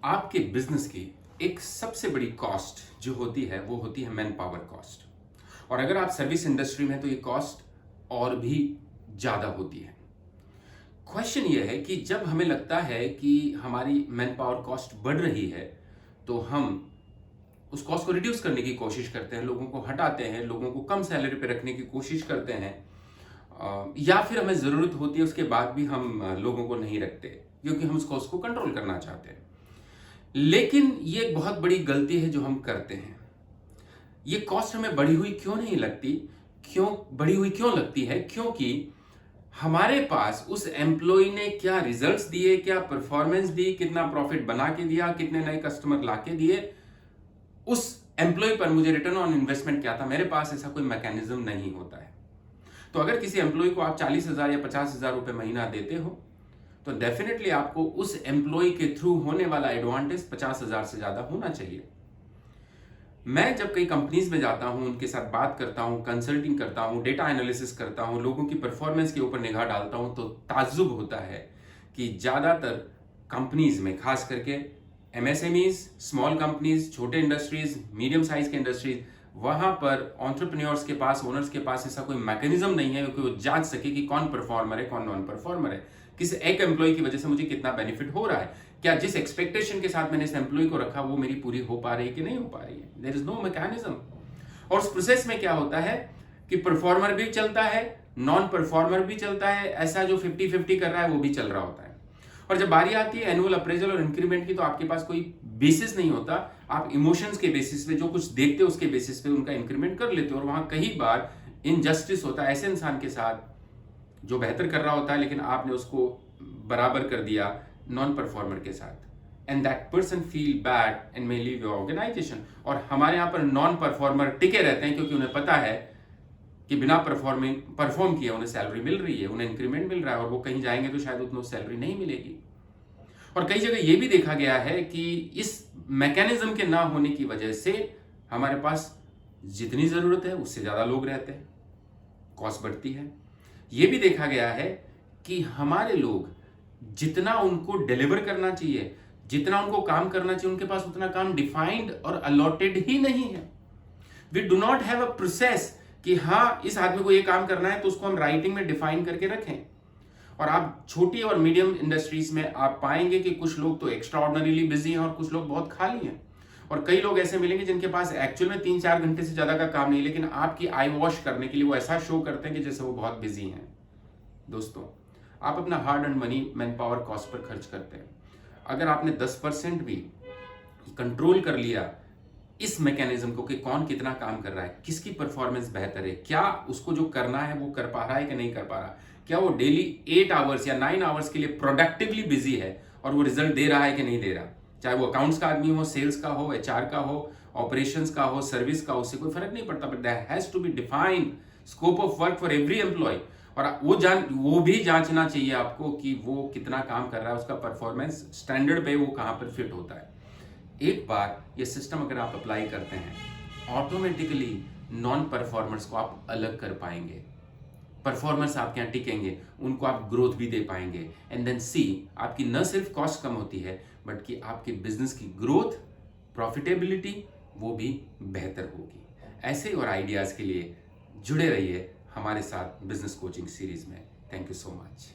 आपके बिजनेस की एक सबसे बड़ी कॉस्ट जो होती है वो होती है मैन पावर कॉस्ट। और अगर आप सर्विस इंडस्ट्री में तो ये कॉस्ट और भी ज़्यादा होती है। क्वेश्चन ये है कि जब हमें लगता है कि हमारी मैन पावर कॉस्ट बढ़ रही है तो हम उस कॉस्ट को रिड्यूस करने की कोशिश करते हैं, लोगों को हटाते हैं, लोगों को कम सैलरी पे रखने की कोशिश करते हैं, या फिर हमें ज़रूरत होती है उसके बाद भी हम लोगों को नहीं रखते क्योंकि हम उस कॉस्ट को कंट्रोल करना चाहते हैं। लेकिन ये एक बहुत बड़ी गलती है जो हम करते हैं। ये कॉस्ट हमें बढ़ी हुई क्यों नहीं लगती? क्यों बढ़ी हुई क्यों लगती है? क्योंकि हमारे पास उस एम्प्लॉय ने क्या रिजल्ट्स दिए, क्या परफॉर्मेंस दी, कितना प्रॉफिट बना के दिया, कितने नए कस्टमर ला के दिए, उस एम्प्लॉय पर मुझे रिटर्न ऑन इन्वेस्टमेंट क्या था, मेरे पास ऐसा कोई मैकेनिज्म नहीं होता है। तो अगर किसी एम्प्लॉय को आप 40,000 या 50,000 रुपए महीना देते हो तो डेफिनेटली आपको उस एम्प्लॉय के थ्रू होने वाला एडवांटेज 50,000 से ज्यादा होना चाहिए। मैं जब कई कंपनीज में जाता हूं, उनके साथ बात करता हूं, कंसल्टिंग करता हूं, डेटा एनालिसिस करता हूं, लोगों की परफॉर्मेंस के ऊपर निगाह डालता हूं, तो ताज्जुब होता है कि ज्यादातर कंपनीज में, खास करके एमएसएमईज, स्मॉल कंपनीज, छोटे इंडस्ट्रीज, मीडियम साइज के इंडस्ट्रीज, वहां पर एंटरप्रेन्योर्स के पास, ओनर्स के पास ऐसा कोई मैकेनिज्म नहीं है कि वो जांच सके कि कौन परफॉर्मर है, कौन नॉन परफॉर्मर है, किस एक एम्प्लॉय की वजह से मुझे कितना बेनिफिट हो रहा है, क्या जिस एक्सपेक्टेशन के साथ मैंने इस एम्प्लॉय को रखा वो मेरी पूरी हो पा रही है कि नहीं हो पा रही है। There is no mechanism. और उस प्रोसेस में क्या होता है कि परफॉर्मर भी चलता है, नॉन परफॉर्मर भी चलता है, ऐसा जो 50-50 कर रहा है वो भी चल रहा होता है। और जब बारी आती है एनुअल अप्रेजल और इंक्रीमेंट की तो आपके पास कोई बेसिस नहीं होता। आप इमोशंस के बेसिस पे, जो कुछ देखते हो उसके बेसिस पे उनका इंक्रीमेंट कर लेते हो, और वहां कई बार इनजस्टिस होता है ऐसे इंसान के साथ जो बेहतर कर रहा होता है, लेकिन आपने उसको बराबर कर दिया नॉन परफॉर्मर के साथ, and that person feel bad and may leave your organisation. और हमारे यहाँ पर नॉन परफॉर्मर टिके रहते हैं क्योंकि उन्हें पता है कि बिना परफॉर्म किए उन्हें सैलरी मिल रही है, उन्हें इंक्रीमेंट मिल रहा है, और वो कहीं जाएंगे तो शायद उतना सैलरी नहीं मिलेगी। और कई जगह ये भी देखा गया है कि इस मैकेनिज्म के ना होने की वजह से हमारे पास जितनी जरूरत है उससे ज्यादा लोग रहते हैं, कॉस्ट बढ़ती है। ये भी देखा गया है कि हमारे लोग जितना उनको डिलीवर करना चाहिए, जितना उनको काम करना चाहिए, उनके पास उतना काम डिफाइंड और अलॉटेड ही नहीं है। We do not have a process कि हाँ इस आदमी को ये काम करना है तो उसको हम राइटिंग में डिफाइन करके रखें। और आप छोटी और मीडियम इंडस्ट्रीज में आप पाएंगे कि कुछ लोग तो एक्स्ट्रा ऑर्डिनरीली बिजी हैं और कुछ लोग बहुत खाली हैं, और कई लोग ऐसे मिलेंगे जिनके पास एक्चुअल में 3-4 घंटे से ज्यादा का काम नहीं, लेकिन आपकी आई वॉश करने के लिए वो ऐसा शो करते हैं कि जैसे वो बहुत बिजी हैं। दोस्तों, आप अपना hard and money man power cost per खर्च करते हैं। अगर आपने 10% भी कंट्रोल कर लिया इस मैकेनिज्म को कि कौन कितना काम कर रहा है, किसकी परफॉर्मेंस बेहतर है, क्या उसको जो करना है वो कर पा रहा है कि नहीं कर पा रहा, क्या वो डेली 8 आवर्स या 9 आवर्स के लिए प्रोडक्टिवली बिजी है और वो रिजल्ट दे रहा है कि नहीं दे रहा, चाहे वो अकाउंट्स का आदमी हो, सेल्स का हो, एचआर का हो, ऑपरेशंस का हो, सर्विस का हो, उससे कोई फर्क नहीं पड़ता। But there has to be defined scope of work for every employee. और वो भी जांचना चाहिए आपको कि वो कितना काम कर रहा है, उसका परफॉर्मेंस स्टैंडर्ड पे वो कहां पर फिट होता है। एक बार ये सिस्टम अगर आप अप्लाई करते हैं, ऑटोमेटिकली नॉन परफॉर्मर्स को आप अलग कर पाएंगे, परफॉर्मर्स आपके यहाँ टिकेंगे, उनको आप ग्रोथ भी दे पाएंगे, एंड देन सी आपकी न सिर्फ कॉस्ट कम होती है बट कि आपके बिजनेस की ग्रोथ, प्रॉफिटेबिलिटी वो भी बेहतर होगी। ऐसे और आइडियाज के लिए जुड़े रहिए हमारे साथ बिजनेस कोचिंग सीरीज में। Thank you so much.